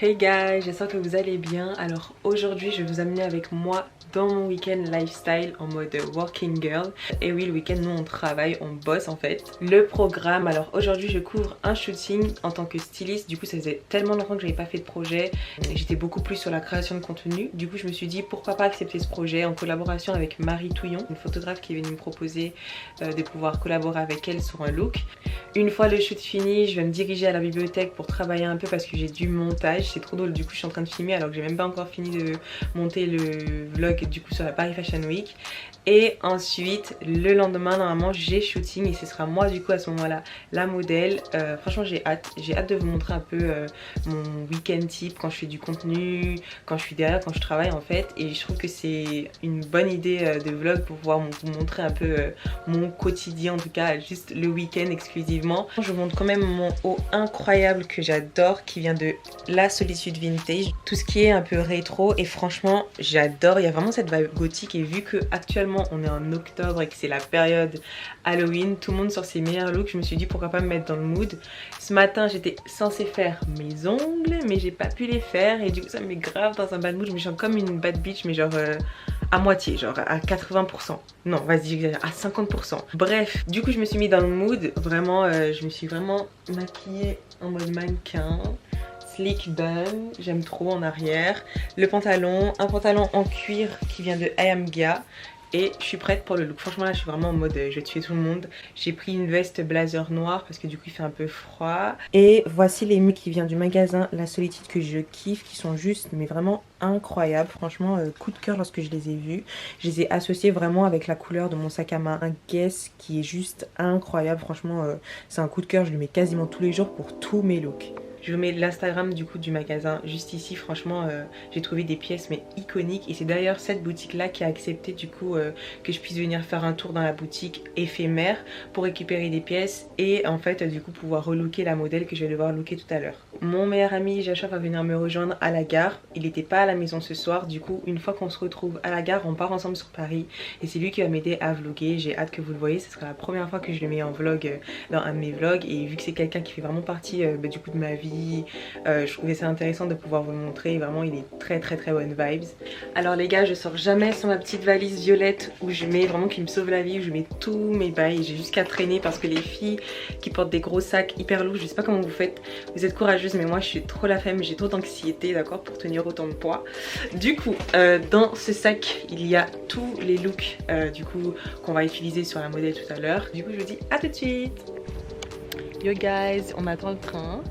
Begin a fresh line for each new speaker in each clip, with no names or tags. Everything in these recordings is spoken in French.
Hey guys, j'espère que vous allez bien. Alors aujourd'hui je vais vous amener avec moi dans mon week-end lifestyle en mode working girl. Et oui, le week-end nous on travaille, on bosse en fait. Le programme, alors aujourd'hui je couvre un shooting en tant que styliste. Du coup ça faisait tellement longtemps que j'avais pas fait de projet. J'étais beaucoup plus sur la création de contenu. Du coup je me suis dit pourquoi pas accepter ce projet en collaboration avec Marie Touillon, une photographe qui est venue me proposer de pouvoir collaborer avec elle sur un look. Une fois le shoot fini, je vais me diriger à la bibliothèque pour travailler un peu parce que j'ai du montage. C'est trop drôle, du coup je suis en train de filmer alors que j'ai même pas encore fini de monter le vlog du coup sur la Paris Fashion Week. Et ensuite le lendemain normalement j'ai shooting et ce sera moi du coup à ce moment là la modèle. Franchement j'ai hâte de vous montrer un peu mon week-end type quand je fais du contenu, quand je suis derrière, quand je travaille en fait. Et je trouve que c'est une bonne idée de vlog pour pouvoir vous montrer un peu mon quotidien, en tout cas juste le week-end exclusivement. Je vous montre quand même mon haut incroyable que j'adore qui vient de La Solitude Vintage, tout ce qui est un peu rétro et franchement j'adore. Il y a vraiment cette vibe gothique et vu que actuellement on est en octobre et que c'est la période Halloween, tout le monde sort ses meilleurs looks, je me suis dit pourquoi pas me mettre dans le mood. Ce matin j'étais censée faire mes ongles mais j'ai pas pu les faire et du coup ça me met grave dans un bad mood. Je me sens comme une bad bitch mais genre à moitié, genre à 80%. Non, vas-y, j'exagère, à 50%. Bref, du coup, je me suis mis dans le mood. Vraiment, je me suis vraiment maquillée en mode mannequin. Slick bun, j'aime trop en arrière. Le pantalon, un pantalon en cuir qui vient de Ayamga. Et je suis prête pour le look. Franchement là je suis vraiment en mode je vais tuer tout le monde. J'ai pris une veste blazer noire parce que du coup il fait un peu froid. Et voici les mugs qui viennent du magasin La Solitude que je kiffe, qui sont juste mais vraiment incroyables. Franchement coup de cœur lorsque je les ai vus. Je les ai associés vraiment avec la couleur de mon sac à main. Un Guess qui est juste incroyable. Franchement c'est un coup de cœur, je le mets quasiment tous les jours pour tous mes looks. Je vous mets l'Instagram du coup du magasin juste ici. Franchement j'ai trouvé des pièces mais iconiques. Et c'est d'ailleurs cette boutique là qui a accepté du coup que je puisse venir faire un tour dans la boutique éphémère pour récupérer des pièces. Et en fait du coup pouvoir relooker la modèle que je vais devoir looker tout à l'heure. Mon meilleur ami Jachar va venir me rejoindre à la gare. Il n'était pas à la maison ce soir. Du coup une fois qu'on se retrouve à la gare on part ensemble sur Paris. Et c'est lui qui va m'aider à vlogger. J'ai hâte que vous le voyez. Ce sera la première fois que je le mets en vlog dans un de mes vlogs. Et vu que c'est quelqu'un qui fait vraiment partie du coup de ma vie, je trouvais ça intéressant de pouvoir vous le montrer. Vraiment il est très bonne vibes. Alors les gars, je sors jamais sans ma petite valise violette où je mets vraiment, qui me sauve la vie, où je mets tous mes bails. J'ai juste qu'à traîner parce que les filles qui portent des gros sacs hyper lourds, je sais pas comment vous faites, vous êtes courageuses mais moi je suis trop la flemme, j'ai trop d'anxiété d'accord pour tenir autant de poids. Du coup dans ce sac il y a tous les looks du coup qu'on va utiliser sur la modèle tout à l'heure. Du coup je vous dis à tout de suite. Yo guys, on attend le train.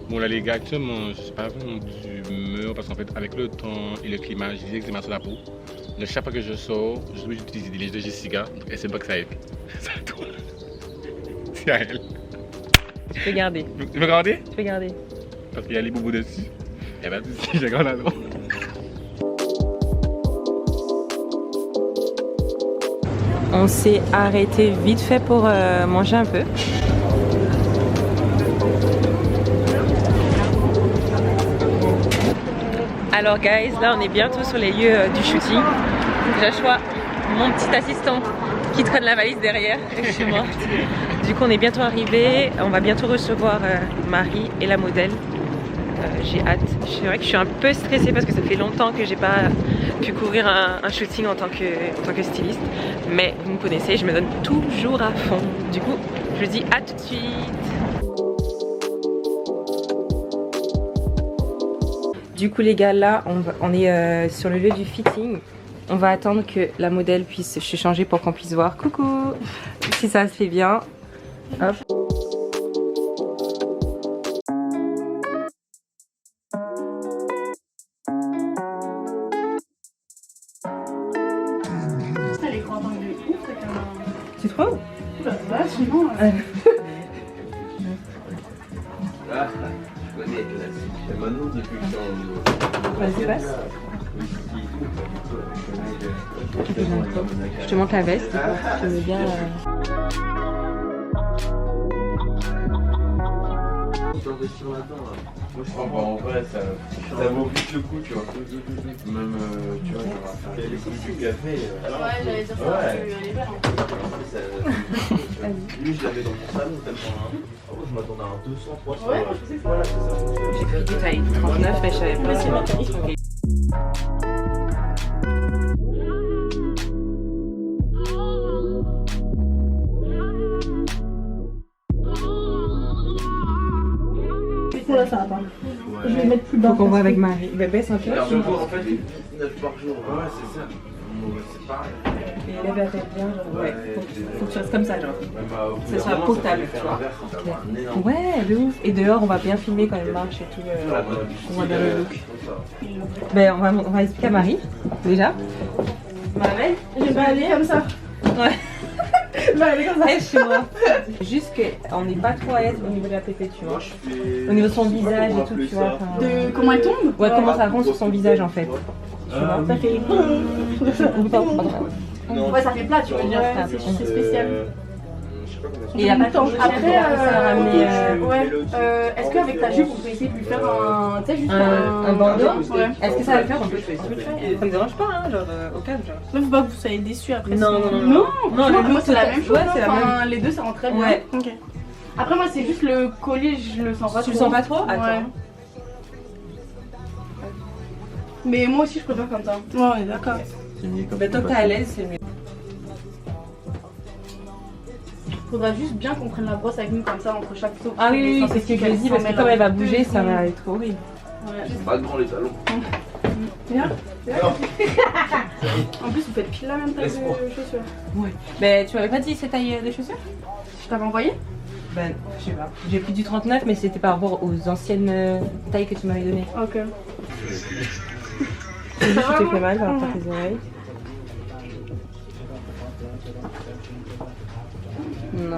Bon là les gars, actuellement je suis pas vraiment d'humeur parce qu'en fait avec le temps et le climat j'ai des eczéma sur la peau. Donc chaque fois que je sors, je dois utiliser des lèches de Jessica. Donc elle sait pas que ça aide. C'est à toi. C'est à elle.
Tu peux garder.
Tu peux garder?
Tu peux garder.
Parce qu'il y a les bobos dessus. Et bah si j'ai grand là.
On s'est arrêté vite fait pour manger un peu. Alors guys, là on est bientôt sur les lieux du shooting. Joshua, mon petit assistant qui traîne la valise derrière, je suis morte. Du coup on est bientôt arrivé, on va bientôt recevoir Marie et la modèle. J'ai hâte. C'est vrai que je suis un peu stressée parce que ça fait longtemps que j'ai pas pu couvrir un shooting en tant que styliste. Mais vous me connaissez, je me donne toujours à fond. Du coup, je vous dis à tout de suite. Du coup les gars, là on est sur le lieu du fitting. On va attendre que la modèle puisse se changer pour qu'on puisse voir. Coucou, si ça se fait bien. Hop. Tu trouves?
Ouais, sinon.
Ah, je connais, c'est maintenant depuis que je suis en...
Vas-y, passe. Je te montre la veste. Tu veux bien...
Moi je comprends, en vrai ça vaut vite le coup, tu vois. Même, tu vois, genre, faire les coups du café.
Ouais, j'allais dire ça,
ouais.
les verres.
Ça, Lui, je l'avais dans mon salon tellement. Oh, je m'attendais à un 200, 300.
Ouais, je sais que
voilà, c'est ça.
J'ai pris du taille 39, mais je savais pas.
C'est mécanique.
Ok.
Là, ça va pas. Je vais mettre plus bas.
Faut qu'on voit avec Marie. Bah, baisse un peu.
Alors, je vois en fait, il fait 9 par jour. Ouais, c'est ça. C'est pareil.
Et lève la tête bien, genre. Ouais, faut que tu restes comme ça, genre.
Ça
sera potable, tu vois. Ouais, de ouf. Et dehors, on va bien filmer quand elle marche et tout. On voit bien le look. Ben, on va expliquer à Marie, déjà. Marie,
Je vais aller comme ça.
ouais.
Je vais aller comme ça.
Reste chez moi. Juste qu'on n'est pas trop à l'aise au niveau de la pépé, tu vois. Au niveau de son visage et tout, tu vois. Enfin,
De comment elle tombe?
ouais, comment ça rend sur son visage en fait. Tu vois.
Ça fait.
Non.
Ouais, ça fait plat, tu veux dire.
Ouais,
C'est spécial.
Et il n'y a pas tant
Après,
ouais.
Est-ce qu'avec ta jupe, on peut essayer de lui faire un. Tu sais, juste
Un bandeau.
Ouais.
Est-ce que ça va le faire? On peut le faire. Ça me dérange pas, hein, genre au calme, genre.
Mais faut pas que vous soyez déçus après.
Non,
sinon.
non, non.
Non,
les
moi
deux,
c'est la même chose.
Ouais, c'est la
Enfin, les deux ça rend très bien.
Ouais.
Ok. Après, moi c'est juste le collier, je le sens pas
Tu
trop.
le sens pas trop?
Ouais.
Attends.
Mais moi aussi je préfère comme ça. Ouais, on est d'accord.
Mais tant que t'es à l'aise, c'est mieux.
Faudra juste bien qu'on prenne la brosse avec nous comme ça entre chaque saut.
Ah oui, c'est ce que je dis parce que comme elle va bouger, ça va être horrible.
Ouais.
C'est pas grand les talons.
Bien. En plus, vous faites pile la même taille de chaussures.
Ouais. Mais tu m'avais pas dit cette taille de chaussures?
Je t'avais envoyé?
Ben, je sais pas. J'ai pris du 39, mais c'était par rapport aux anciennes tailles que tu m'avais données.
Ok.
Tu t'es fait mal par rapport à tes oreilles. Non.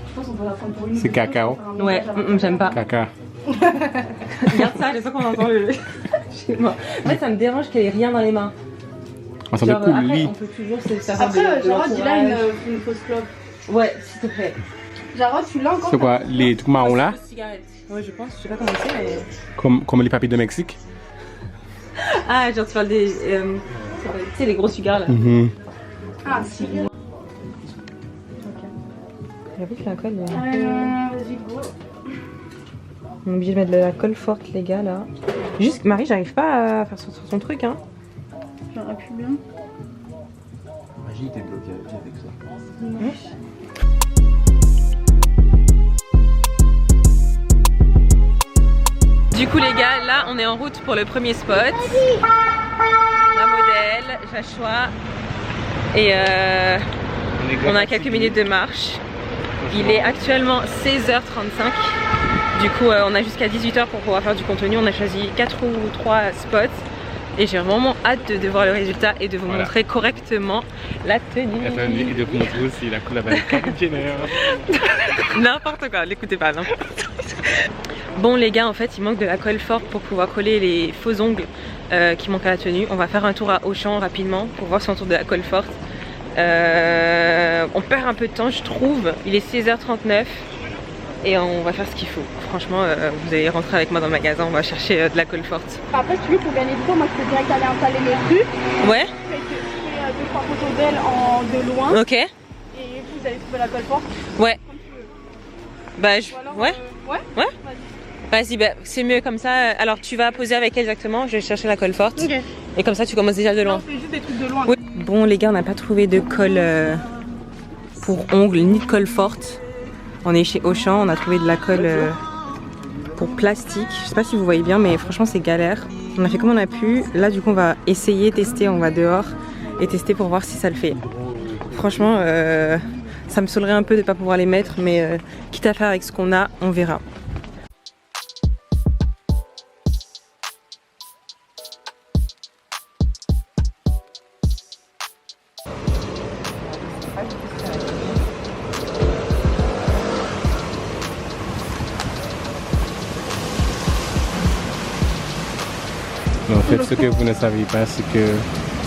Je pense qu'on peut la prendre pour une.
C'est cacao.
Ouais, j'aime pas.
Caca.
Regarde ça, j'ai pas qu'on entend le. Chez moi. En fait, ça me dérange qu'il y ait rien dans les mains.
On s'en est
Genre,
cool,
après,
lui.
on peut toujours se faire
Après,
de
Jarod, il a
l'entourage.
une fausse clope.
Ouais, s'il te plaît.
Jarod, tu l'as encore?
C'est quoi, les trucs marrons là?
Cigarette. Ouais, je pense, je sais pas comment c'est, mais.
Comme les papiers de Mexique?
Ah, genre tu parles des. Tu sais, les gros cigares là.
Mhm.
Ah, si.
J'avoue que la colle.
Vas-y, go.
On est obligé de mettre de la colle forte, les gars là. Juste, Marie, j'arrive pas à faire sur son truc, hein.
J'aurais pu bien.
Imagine t'es bloqué avec ça.
Du coup les gars, là on est en route pour le premier spot. La modèle, Joshua. Et on a quelques minutes de marche. Il est actuellement 16h35. Du coup on a jusqu'à 18h pour pouvoir faire du contenu. On a choisi 4 ou 3 spots. Et j'ai vraiment hâte de voir le résultat et de vous montrer correctement la tenue.
La tenue et de vous montrer aussi la collab avec Kylie Jenner.
N'importe quoi, l'écoutez pas, n'importe quoi. Bon les gars, en fait il manque de la colle forte pour pouvoir coller les faux ongles qui manquent à la tenue. On va faire un tour à Auchan rapidement pour voir si on trouve de la colle forte. On perd un peu de temps je trouve, il est 16h39 et on va faire ce qu'il faut. Franchement vous allez rentrer avec moi dans le magasin, on va chercher de la colle forte.
Après, si tu veux, pour gagner du temps, moi je peux direct aller installer le truc.
Ouais.
Je fais 2-3 photos d'elle de loin.
Ok.
Et vous allez trouver la colle forte.
Ouais.
Comme tu veux.
Bah je...
Ou alors,
ouais.
Ouais.
Ouais.
Vas-y.
Vas-y, bah, c'est mieux comme ça. Alors tu vas poser avec elle exactement, je vais chercher la colle forte.
Ok.
Et comme ça tu commences déjà de
Non,
loin.
on fait juste des trucs de loin.
Oui. Bon les gars, on n'a pas trouvé de colle pour ongles ni de colle forte. On est chez Auchan, on a trouvé de la colle pour plastique. Je sais pas si vous voyez bien, mais franchement c'est galère. On a fait comme on a pu. Là du coup on va essayer, tester, on va dehors et tester pour voir si ça le fait. Franchement ça me saoulerait un peu de ne pas pouvoir les mettre, mais quitte à faire avec ce qu'on a, on verra.
Mais en fait, ce que vous ne savez pas, c'est que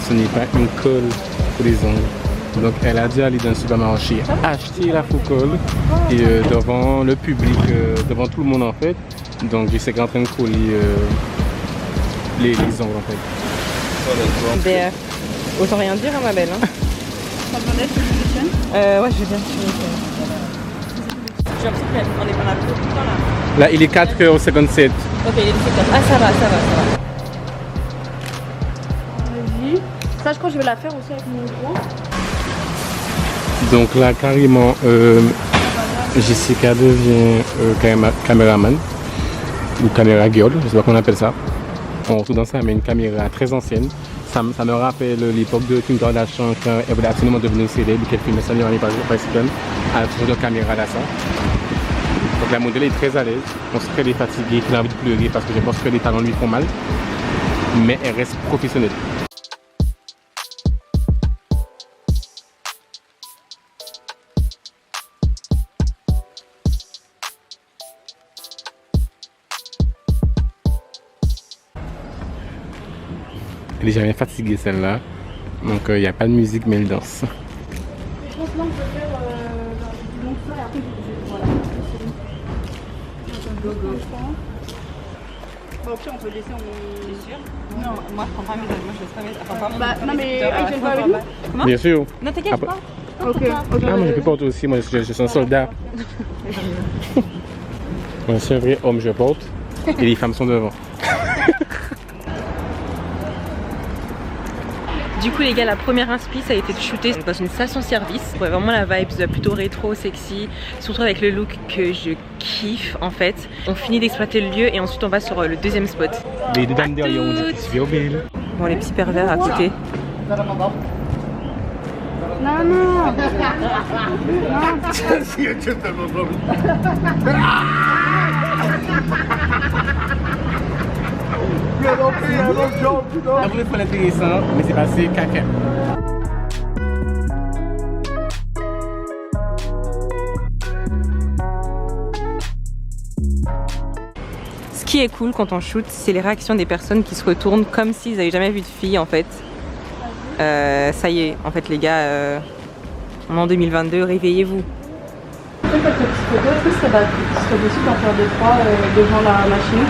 ce n'est pas une colle pour les ongles. Donc elle a dû aller dans le supermarché acheter la faux colle et devant le public, devant tout le monde en fait. Donc je sais qu'elle est en train de coller les ongles en fait.
Ben, autant rien dire à ma belle. Hein.
besoin d'aide sur le week-end?
Ouais, je vais bien. J'ai l'impression qu'on est pas là tout le temps là.
Là, il est 4h57.
Ok, il est 17h. Ah, ça va.
Vas-y. Ça, je crois que je vais la faire aussi avec mon gros.
Donc là, carrément, Jessica devient caméraman ou caméra girl, je sais pas comment on appelle ça. On retrouve dans ça mais une caméra très ancienne. Ça me rappelle l'époque de Kim Kardashian quand elle voulait absolument devenir célèbre, qu'elle filmait ça devant les participants avec une caméra là ça. Donc la modèle est très à l'aise. On sait qu'elle est fatiguée, qu'elle a envie de pleurer parce que je pense que les talons lui font mal. Mais elle reste professionnelle. Elle est jamais fatiguée celle-là, donc il n'y a pas de musique mais elle danse.
Je pense que là, on peut faire du long feu et après, voilà. Bon, au pire, on peut laisser.
T'es sûr? Non, moi je prends pas mes amis, moi je laisse pas mes. Enfin, pas
Bah, non, mais elle vient pas avec nous?
Comment?
Bien sûr.
Non, t'inquiète
Après-
pas.
Ok.
Ah, moi je peux porter aussi, moi je suis un soldat. Moi je suis un vrai homme, je porte. Et les femmes sont devant.
Du coup les gars, la première inspi ça a été de shooter dans une station-service. Ouais, vraiment la vibe plutôt rétro, sexy, surtout avec le look que je kiffe en fait. On finit d'exploiter le lieu et ensuite on va sur le deuxième spot.
Les deux dames derrière ont dit que tu viens belle.
Bon, les petits pervers à côté.
Non, non.
On voulait faire l'intéressant, mais c'est passé caca.
Ce qui est cool quand on shoot, c'est les réactions des personnes qui se retournent comme s'ils n'avaient jamais vu de filles en fait. Ça y est, en fait les gars, on est en 2022, réveillez-vous.
Cette petite photo, est-ce que ce serait possible d'en faire 2-3 devant la machine?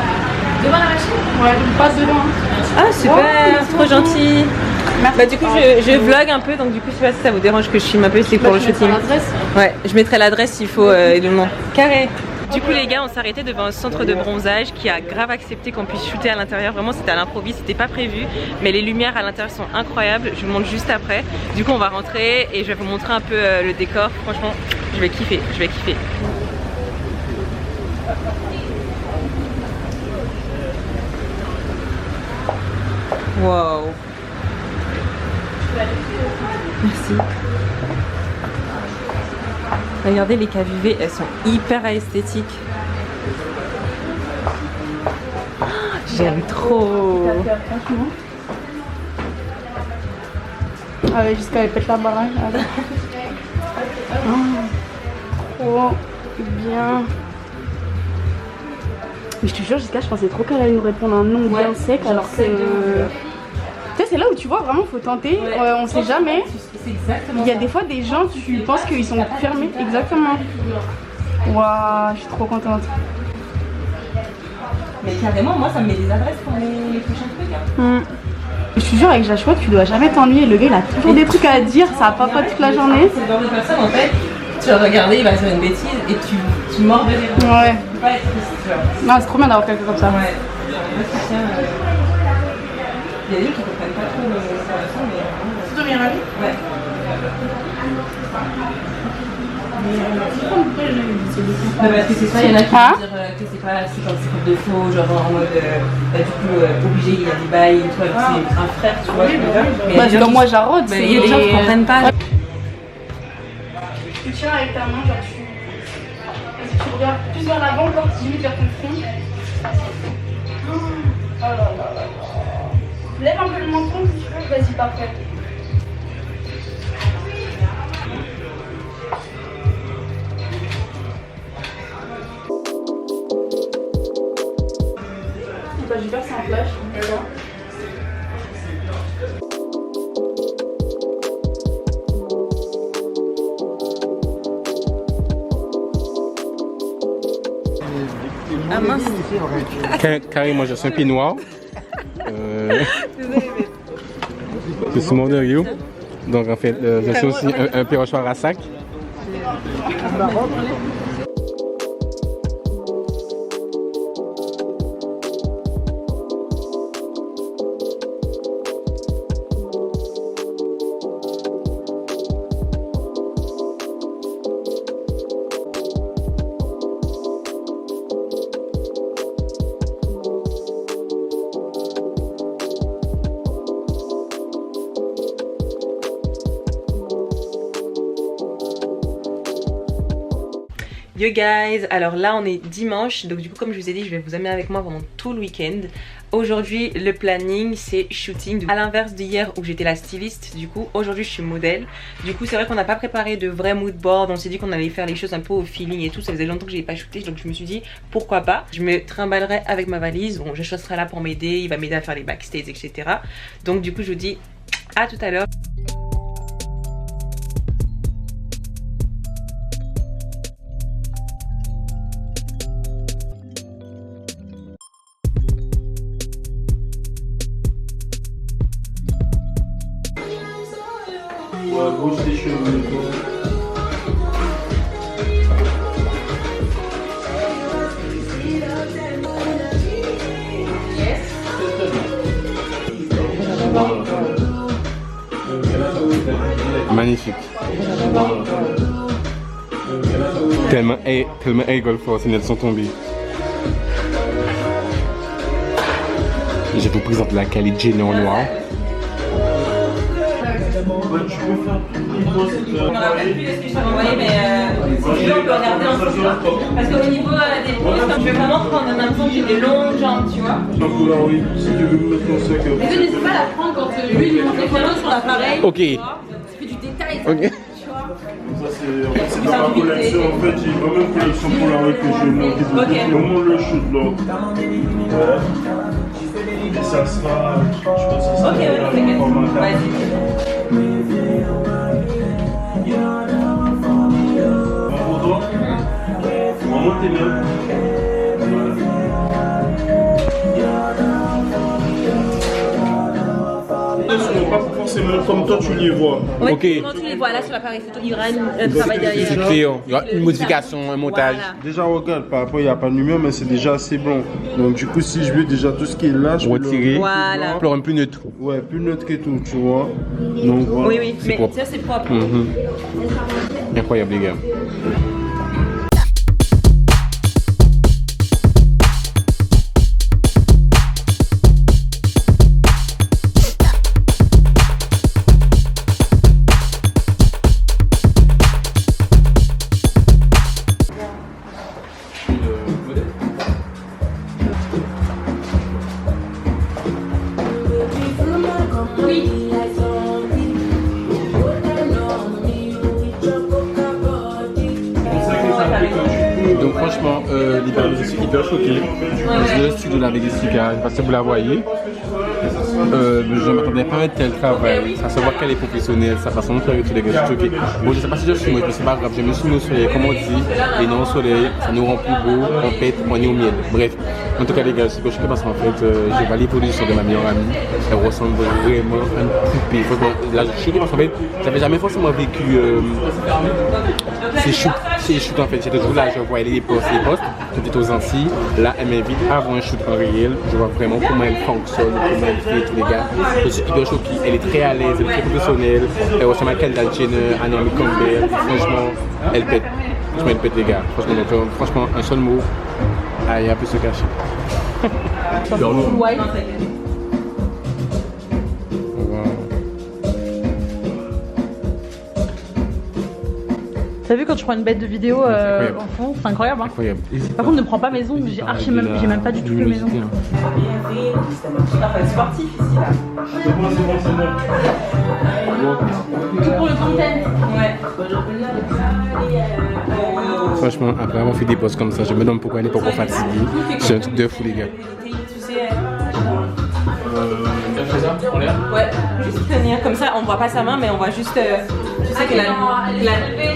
Devant la machine? Ouais, pas devant.
Ah super, trop gentil.
Merci.
Bah du coup je vlog un peu, donc du coup je sais pas si ça vous dérange que je filme un peu, c'est pour le shooting. Ouais, je mettrai l'adresse s'il faut et le nom. Carré. Du coup les gars, on s'est arrêté devant un centre de bronzage qui a grave accepté qu'on puisse shooter à l'intérieur. Vraiment c'était à l'improviste, c'était pas prévu. Mais les lumières à l'intérieur sont incroyables, je vous montre juste après. Du coup on va rentrer et je vais vous montrer un peu le décor. Franchement, je vais kiffer, je vais kiffer. Wow. Merci. Regardez les caves UV, elles sont hyper esthétiques. Oh, j'aime trop.
Ah ouais, jusqu'à elle pète la baraque. Oh, bien. Mais je te jure, Jessica, je pensais trop qu'elle allait nous répondre un non bien sec alors que... Tu sais, c'est là où tu vois vraiment, faut tenter, on sait jamais. Il y a des fois des gens, tu penses qu'ils sont fermés, exactement. Waouh, je suis trop contente.
Mais carrément, moi ça me met des adresses pour les prochains trucs. Hein.
Je te jure, avec Joshua, tu dois jamais t'ennuyer. Le gars, il a toujours des trucs à dire, ça va pas toute la journée.
C'est le genre de personne en fait, tu vas regarder, il va faire une bêtise et tu mords de rire.
Ouais.
Tu peux pas être triste, genre.
Non, c'est trop bien d'avoir quelqu'un comme ça.
Ouais. Le soutien, il y a des gens qui comprennent pas trop la relation, mais.
C'est ton meilleur ami?
Ouais. Bah parce que c'est ça, il y en a qui vont dire que c'est pas c'est de faux, genre en mode du coup obligé, il y a des bails, toi c'est un frère, tu vois.
Bah, c'est comme moi, Jarod.
Il y a des gens qui comprennent pas.
Tu tiens avec ta main, genre tu regardes plus vers l'avant, encore tu limite vers ton front. Oh là là là là. Lève un peu le menton si tu veux, vas-y, parfait. Bah, je vais faire ça en flash. Voilà.
Ah mince.
Carrément, je suis un pied noir. C'est souvent de Rio. Donc en fait, je suis aussi un perrochoir à sac.
Yo guys, alors là on est dimanche, donc du coup comme je vous ai dit je vais vous amener avec moi pendant tout le week-end. Aujourd'hui le planning c'est shooting, à l'inverse d'hier où j'étais la styliste, du coup aujourd'hui je suis modèle. Du coup c'est vrai qu'on n'a pas préparé de vrai mood board, on s'est dit qu'on allait faire les choses un peu au feeling et tout, ça faisait longtemps que j'ai pas shooté donc je me suis dit pourquoi pas. Je me trimballerai avec ma valise, bon Joshua sera là pour m'aider, il va m'aider à faire les backstage etc. Donc du coup je vous dis à tout à l'heure.
Bouge tes cheveux.
Magnifique. Tellement Eagle Force, elles sont tombées. Je vous présente la Kylie Jenner en noir.
Je me rappelle plus de ce que je t'avais envoyé, mais si tu veux, on peut regarder ensemble. Parce qu'au niveau des poses, je vais vraiment prendre en même temps que j'ai des longues jambes, tu vois.
Oui, si tu veux me mettre ton sac.
Mais je n'hésite pas à la prendre quand lui lui montre les photos sur l'appareil.
Ok.
Ça fait du détail, ça.
Ok.
Tu vois.
Ça c'est dans ma collection, en fait j'ai vraiment une collection Polaroid que je monte.
Ok.
Comment le shoot là. Et ça sera, je pense que ça sera
Ok, vas-y.
pour toi, maman t'es bien. Ils ne sont pas forcément comme toi tu les vois.
Oui,
Ok.
comment tu les vois là sur l'appareil photo, il y aura un travail derrière.
C'est clair. Il y aura une modification, un montage.
Voilà.
Déjà regarde, par rapport il n'y a pas de lumière mais c'est déjà assez blanc. Donc du coup si je veux déjà tout ce qui est là, je peux
Retirer.
Voilà.
Pour un peu neutre.
Ouais, plus neutre que tout, tu vois. Donc voilà.
Oui, oui, mais
propre.
ça c'est propre.
Incroyable les gars. Donc franchement, je suis hyper choqué. Je suis de la Vegastica, je ne sais pas si vous la voyez. Je ne m'attendais pas à un tel travail, à savoir qu'elle est professionnelle, sa façon de travailler, tous les gars, je suis choqué. Bon, je ne sais pas si je suis moche, mais c'est pas grave, je me suis mis au soleil, comme on dit, et non au soleil, ça nous rend plus beau, on pète, on est au miel. Bref, en tout cas les gars, je suis choqué parce qu'en fait, j'ai pas l'évolution de ma meilleure amie, elle ressemble vraiment à une poupée. Là, je suis choqué parce qu'en fait, j'avais jamais forcément vécu ces shoots en fait, j'étais toujours là, je voyais les postes, j'étais aux Antilles, là elle m'invite à voir un shoot en réel, je vois vraiment comment elle fonctionne, comment elle fait, tous les gars, je suis hyper choqué, elle est très à l'aise, elle est très professionnelle, elle ressemble à Kendall Jenner, à Naomi Campbell, franchement, elle pète, elle pète les gars, franchement, un seul mot, ah, il a pu se cacher.
Ouais. T'as vu quand je prends une bête de vidéo en fond, c'est incroyable hein.
Incroyable.
Par contre ne prends pas maison, j'ai même pas du tout fait maison.
Sportif ici là.
Tout pour le content.
Ouais.
Franchement, après avoir fait des posts comme ça, je me demande pourquoi elle n'est pas encore fatiguée. C'est un truc de fou les gars.
Ouais, juste tenir comme ça, on voit pas sa main, mais on voit juste. Tu sais que la lame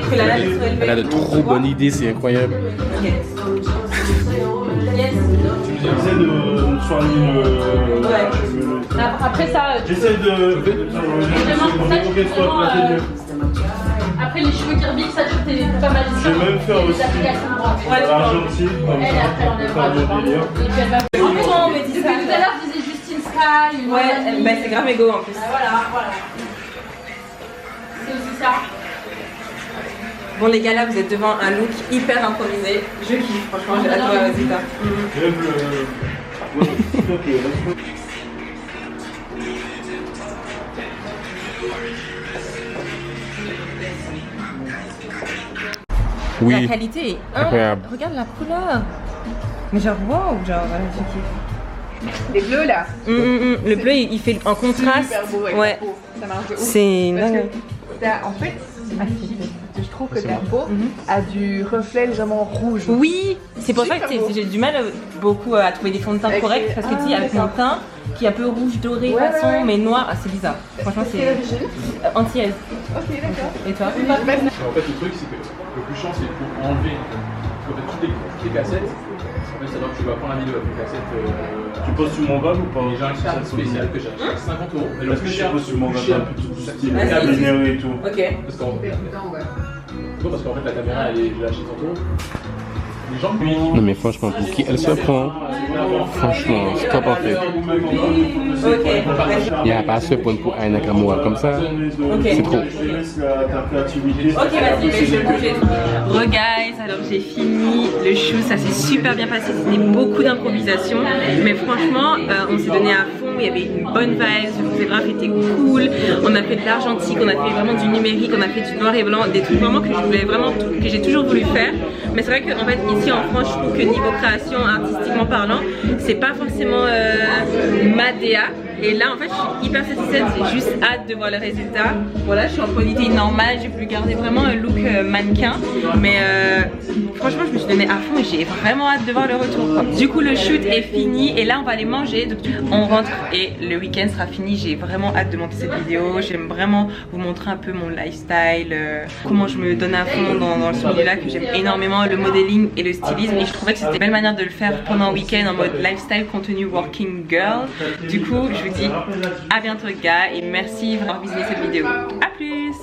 soit élevée.
Elle a de trop bonnes idées, c'est incroyable.
Yes.
J'essaie de soigner le...
Ouais. Après ça...
J'essaie de...
Après les cheveux Kirby, ça tu t'es pas mal.
Je vais même faire aussi l'argentique, comme ça, pour faire le délire.
Depuis tout à l'heure, je disais Justine Sky.
Ouais, bah c'est grave égo en plus.
Voilà. C'est aussi ça.
Bon les gars, là vous êtes devant un look hyper improvisé. Je kiffe, franchement, j'ai hâte de voir le résultat.
J'aime
Oui.
La qualité est
Incroyable.
Regarde la couleur. Mais genre wow, genre je kiffe.
Les bleus là.
Le bleu il fait en contraste.
Super beau avec
Ouais.
la peau. Ça marche de ouf.
C'est
Parce
dingue.
que en fait, je trouve que ta peau a du reflet légèrement rouge.
Oui, c'est pour ça que
Super beau.
j'ai du mal beaucoup à trouver des fonds de teint
Avec
corrects
les-
parce que tu sais, avec mon
d'accord.
teint qui est un peu rouge doré
Ouais,
façon
ouais.
mais noir, c'est bizarre. Franchement
Quelle
c'est
origine
antillaise.
Ok, d'accord.
Et toi?
En fait, le truc, c'est que le plus chiant, c'est pour enlever en fait, toutes les cassettes. En fait, c'est-à-dire que tu vas prendre la vidéo avec les cassettes.
Tu poses sur mon van ou pas?
Et j'ai un carte spécial que j'ai acheté à 50 €. Et le
Parce que
plus
je
cher,
pose sur mon
le
van
plus cher,
un peu tout style,
Vas-y.
généreux et tout.
Ok.
parce qu'en fait, la caméra, je l'ai achetée 30 €. Les gens qui
Non mais franchement, pour qui elle se prend, franchement, stop en fait. Il n'y a pas à se prendre pour un Nakamura comme ça. C'est trop.
Je laisse ta créativité.
Ok, vas-y, mais je vais bouger. Guys, alors j'ai fini le shoot, ça s'est super bien passé, c'était beaucoup d'improvisation, mais franchement, on s'est donné à fond, il y avait une bonne vibe, le photographe était cool, on a fait de l'argentique, on a fait vraiment du numérique, on a fait du noir et blanc, des trucs vraiment que je voulais vraiment, que j'ai toujours voulu faire, mais c'est vrai qu'en fait ici en France, je trouve que niveau création, artistiquement parlant, c'est pas forcément ma DA. Et là en fait je suis hyper satisfaite, j'ai juste hâte de voir le résultat. Voilà, je suis en qualité normale, j'ai voulu garder vraiment un look mannequin. Mais franchement je me suis donné à fond et j'ai vraiment hâte de voir le retour quoi. Du coup le shoot est fini et là on va aller manger. Donc on rentre et le week-end sera fini. J'ai vraiment hâte de monter cette vidéo. J'aime vraiment vous montrer un peu mon lifestyle, comment je me donne à fond dans ce milieu-là que j'aime énormément, le modeling et le stylisme. Et je trouvais que c'était une belle manière de le faire pendant un week-end en mode lifestyle contenu working girl. Du coup je vous dis à bientôt les gars et merci d'avoir visionné cette vidéo. A plus.